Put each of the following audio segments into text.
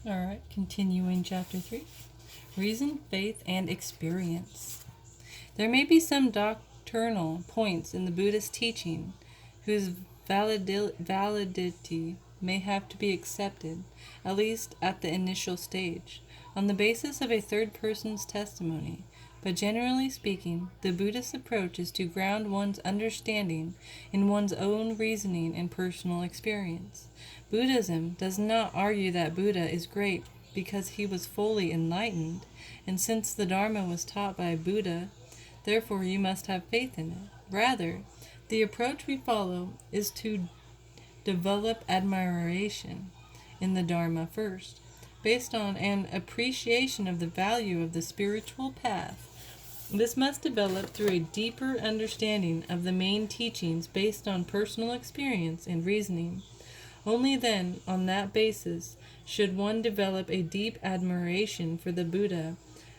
Alright, continuing chapter 3. Reason, faith, and experience. There may be some doctrinal points in the Buddhist teaching whose validity may have to be accepted, at least at the initial stage, on the basis of a third person's testimony. But generally speaking, the Buddhist approach is to ground one's understanding in one's own reasoning and personal experience. Buddhism does not argue that Buddha is great because he was fully enlightened, and since the Dharma was taught by Buddha, therefore you must have faith in it. Rather, the approach we follow is to develop admiration in the Dharma first, based on an appreciation of the value of the spiritual path. This must develop through a deeper understanding of the main teachings based on personal experience and reasoning. Only then, on that basis, should one develop a deep admiration for the Buddha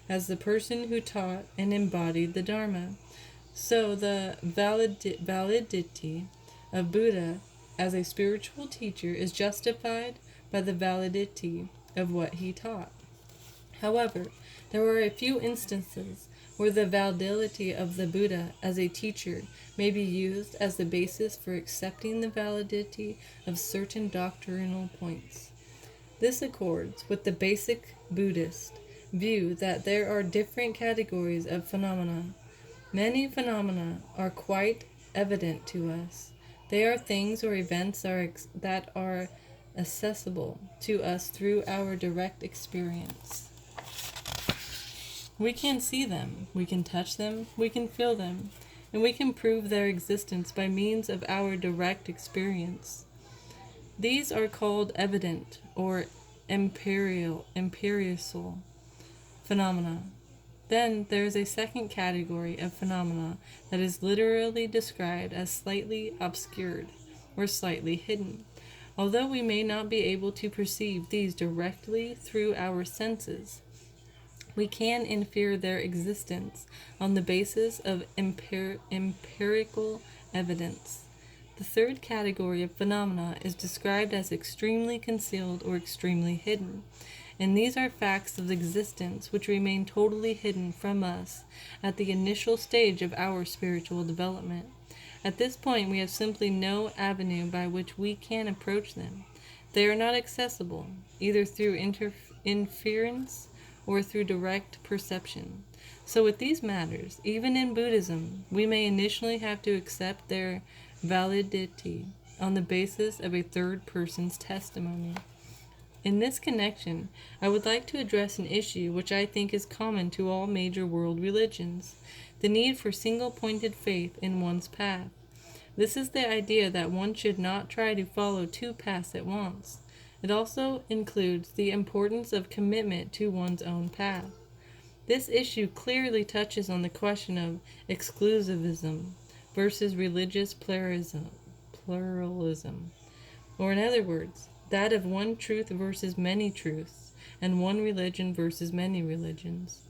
as the person who taught and embodied the Dharma. So the validity of Buddha as a spiritual teacher is justified by the validity of what he taught. However, there are a few instances where the validity of the Buddha as a teacher may be used as the basis for accepting the validity of certain doctrinal points. This accords with the basic Buddhist view that there are different categories of phenomena. Many phenomena are quite evident to us. They are things or events that are accessible to us through our direct experience. We can see them, we can touch them, we can feel them, and we can prove their existence by means of our direct experience. These are called evident or empirical phenomena. Then there is a second category of phenomena that is literally described as slightly obscured or slightly hidden. Although we may not be able to perceive these directly through our senses, we can infer their existence on the basis of empirical evidence. The third category of phenomena is described as extremely concealed or extremely hidden, and these are facts of existence which remain totally hidden from us at the initial stage of our spiritual development. At this point, we have simply no avenue by which we can approach them. They are not accessible, either through inference or through direct perception. So with these matters, even in Buddhism, we may initially have to accept their validity on the basis of a third person's testimony. In this connection, I would like to address an issue which I think is common to all major world religions: the need for single-pointed faith in one's path. This is the idea that one should not try to follow two paths at once. It also includes the importance of commitment to one's own path. This issue clearly touches on the question of exclusivism versus religious pluralism, or in other words, that of one truth versus many truths, and one religion versus many religions.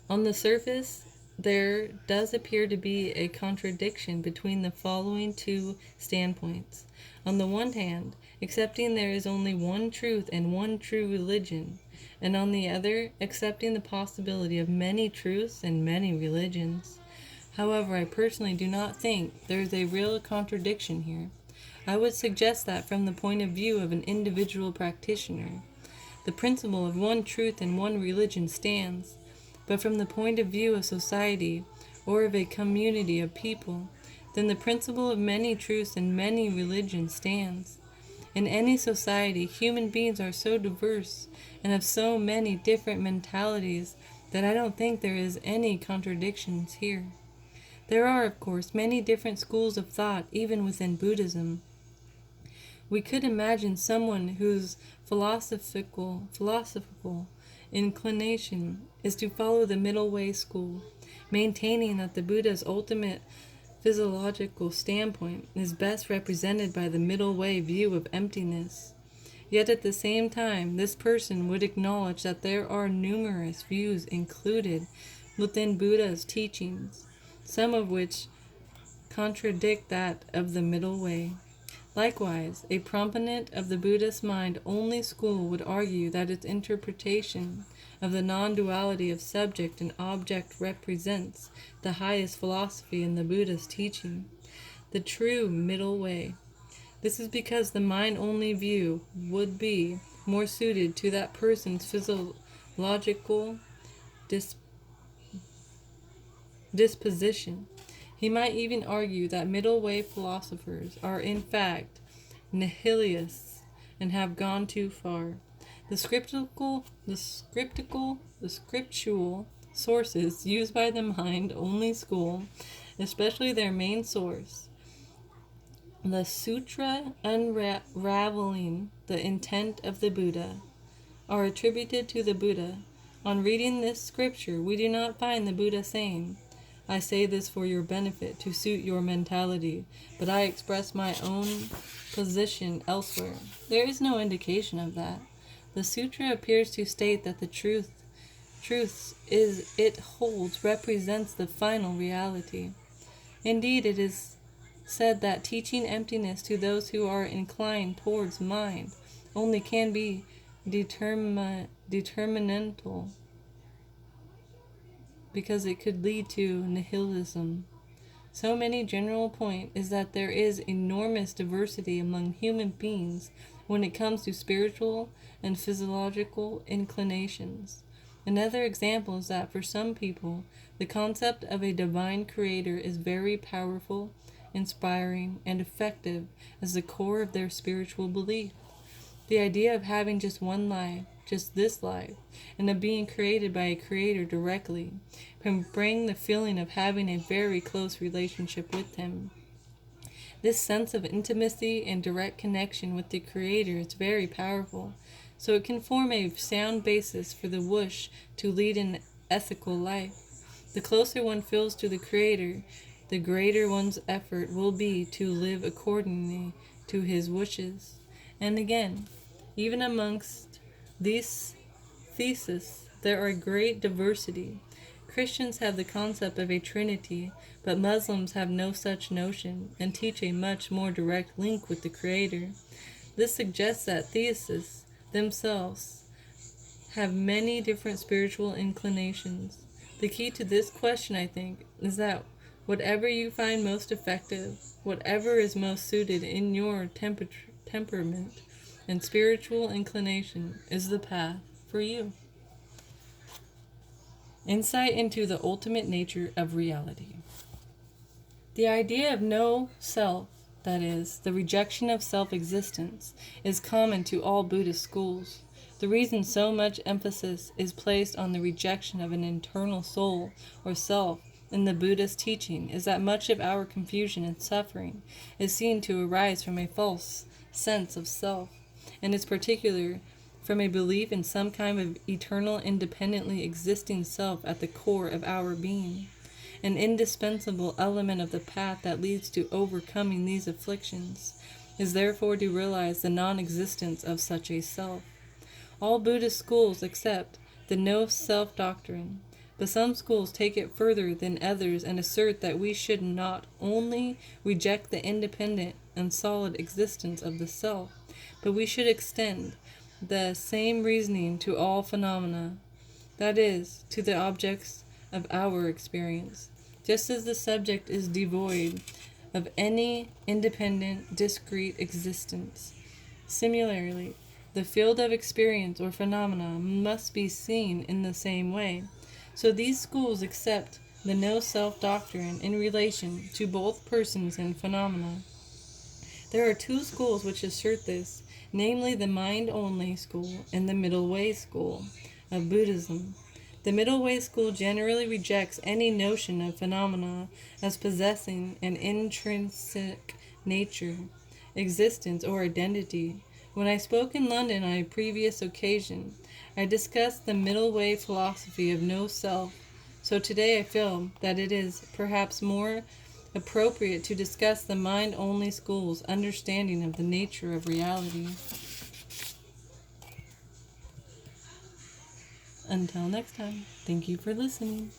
On the surface, there does appear to be a contradiction between the following two standpoints. On the one hand, accepting there is only one truth and one true religion, and on the other, accepting the possibility of many truths and many religions. However, I personally do not think there is a real contradiction here. I would suggest that from the point of view of an individual practitioner, the principle of one truth and one religion stands, but from the point of view of society or of a community of people, then the principle of many truths and many religions stands. In any society, human beings are so diverse and have so many different mentalities that I don't think there is any contradictions here. There are, of course, many different schools of thought even within Buddhism. We could imagine someone whose philosophical inclination is to follow the middle way school, maintaining that the Buddha's ultimate physiological standpoint is best represented by the middle way view of emptiness. Yet at the same time, this person would acknowledge that there are numerous views included within Buddha's teachings, some of which contradict that of the middle way. Likewise, a proponent of the Buddhist mind-only school would argue that its interpretation of the non-duality of subject and object represents the highest philosophy in the Buddhist teaching, the true middle way. This is because the mind-only view would be more suited to that person's physiological disposition. He might even argue that middle way philosophers are in fact nihilists and have gone too far. The scriptural sources used by the mind-only school, especially their main source, the Sutra unraveling the intent of the Buddha, are attributed to the Buddha. On reading this scripture, we do not find the Buddha saying, "I say this for your benefit, to suit your mentality, but I express my own position elsewhere." There is no indication of that. The sutra appears to state that the truths it holds represents the final reality. Indeed, it is said that teaching emptiness to those who are inclined towards mind only can be determinantal, because it could lead to nihilism. So many general point is that there is enormous diversity among human beings when it comes to spiritual and physiological inclinations. Another example is that for some people, the concept of a divine creator is very powerful, inspiring, and effective as the core of their spiritual belief. The idea of having just one life, just this life, and of being created by a creator directly, can bring the feeling of having a very close relationship with him. This sense of intimacy and direct connection with the creator is very powerful, so it can form a sound basis for the wish to lead an ethical life. The closer one feels to the creator, the greater one's effort will be to live accordingly to his wishes. And again, even amongst these theses, there are great diversity. Christians have the concept of a trinity, but Muslims have no such notion and teach a much more direct link with the Creator. This suggests that theists themselves have many different spiritual inclinations. The key to this question, I think, is that whatever you find most effective, whatever is most suited in your temperament and spiritual inclination, is the path for you. Insight into the ultimate nature of reality. The idea of no self, that is, the rejection of self-existence, is common to all Buddhist schools. The reason so much emphasis is placed on the rejection of an internal soul or self in the Buddhist teaching is that much of our confusion and suffering is seen to arise from a false sense of self, and is particular from a belief in some kind of eternal, independently existing self at the core of our being. An indispensable element of the path that leads to overcoming these afflictions is therefore to realize the non-existence of such a self. All Buddhist schools accept the no-self doctrine, but some schools take it further than others and assert that we should not only reject the independent and solid existence of the self, but we should extend the same reasoning to all phenomena, that is, to the objects of our experience, just as the subject is devoid of any independent, discrete existence. Similarly, the field of experience or phenomena must be seen in the same way. So these schools accept the no-self doctrine in relation to both persons and phenomena. There are two schools which assert this, namely the mind-only school and the middle way school of Buddhism. The middle way school generally rejects any notion of phenomena as possessing an intrinsic nature, existence, or identity. When I spoke in London on a previous occasion, I discussed the middle way philosophy of no self, so today I feel that it is perhaps more appropriate to discuss the mind-only school's understanding of the nature of reality. Until next time, thank you for listening.